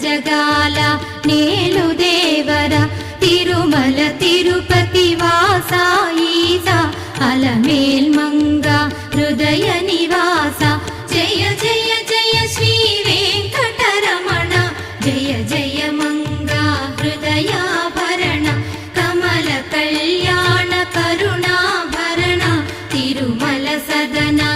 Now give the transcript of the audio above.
జగాల నేలు దేవర తిరుమల తిరుపతి వాసా ఈసా అలమేల్ మంగ హృదయ నివాస జయ జయ జయ శ్రీ వెంకటరమణ జయ జయ మంగ హృదయాభరణ కమల కళ్యాణ కరుణాభరణ తిరుమల సదనా